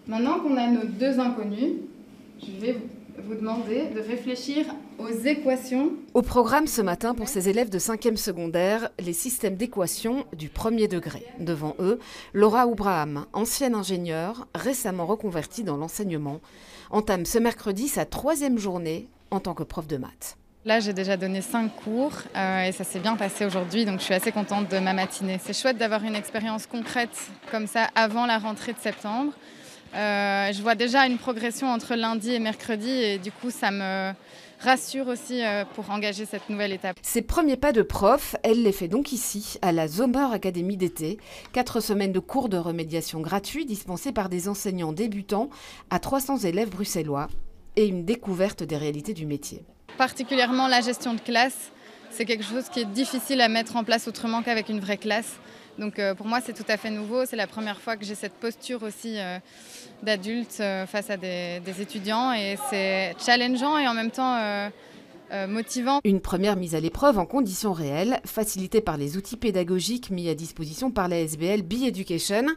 Maintenant qu'on a nos deux inconnus, je vais vous demander de réfléchir aux équations. Au programme ce matin pour ces élèves de 5e secondaire, les systèmes d'équations du premier degré. Devant eux, Laura Oubraham, ancienne ingénieure, récemment reconvertie dans l'enseignement, entame ce mercredi sa 3e journée en tant que prof de maths. Là, j'ai déjà donné 5 cours et ça s'est bien passé aujourd'hui, donc je suis assez contente de ma matinée. C'est chouette d'avoir une expérience concrète comme ça avant la rentrée de septembre. Je vois déjà une progression entre lundi et mercredi et du coup, ça me rassure aussi pour engager cette nouvelle étape. Ses premiers pas de prof, elle les fait donc ici, à la Zomer Academy d'été. 4 semaines de cours de remédiation gratuits dispensés par des enseignants débutants à 300 élèves bruxellois et une découverte des réalités du métier. Particulièrement la gestion de classe, c'est quelque chose qui est difficile à mettre en place autrement qu'avec une vraie classe. Donc pour moi, c'est tout à fait nouveau. C'est la première fois que j'ai cette posture aussi d'adulte face à des étudiants. Et c'est challengeant et en même temps motivant. Une première mise à l'épreuve en conditions réelles, facilitée par les outils pédagogiques mis à disposition par la SBL Be Education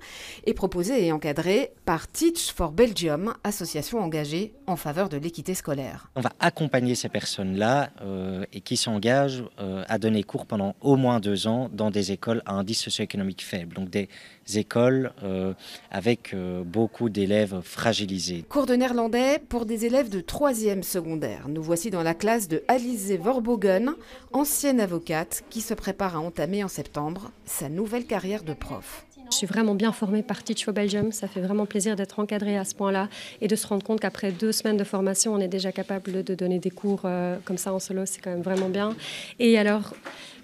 et proposée et encadrée par Teach for Belgium, association engagée en faveur de l'équité scolaire. On va accompagner ces personnes-là et qui s'engagent à donner cours pendant au moins 2 ans dans des écoles à indice socio-économique faible, donc des écoles avec beaucoup d'élèves fragilisés. Cours de néerlandais pour des élèves de 3e secondaire. Nous voici dans la classe de Alice Verbogen, ancienne avocate qui se prépare à entamer en septembre sa nouvelle carrière de prof. Je suis vraiment bien formée par Teach for Belgium. Ça fait vraiment plaisir d'être encadrée à ce point-là et de se rendre compte qu'après 2 semaines de formation, on est déjà capable de donner des cours comme ça en solo. C'est quand même vraiment bien. Et alors,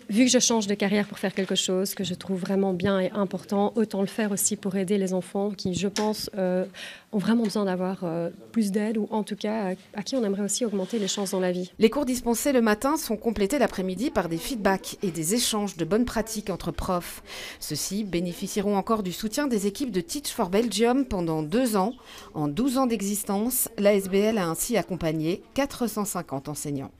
vu que je change de carrière pour faire quelque chose que je trouve vraiment bien et important, autant le faire aussi pour aider les enfants qui, je pense, ont vraiment besoin d'avoir plus d'aide ou en tout cas à qui on aimerait aussi augmenter les chances dans la vie. Les cours dispensés le matin sont complétés l'après-midi par des feedbacks et des échanges de bonnes pratiques entre profs. Ceux-ci bénéficieront encore du soutien des équipes de Teach for Belgium pendant 2 ans. En 12 ans d'existence, la SBL a ainsi accompagné 450 enseignants.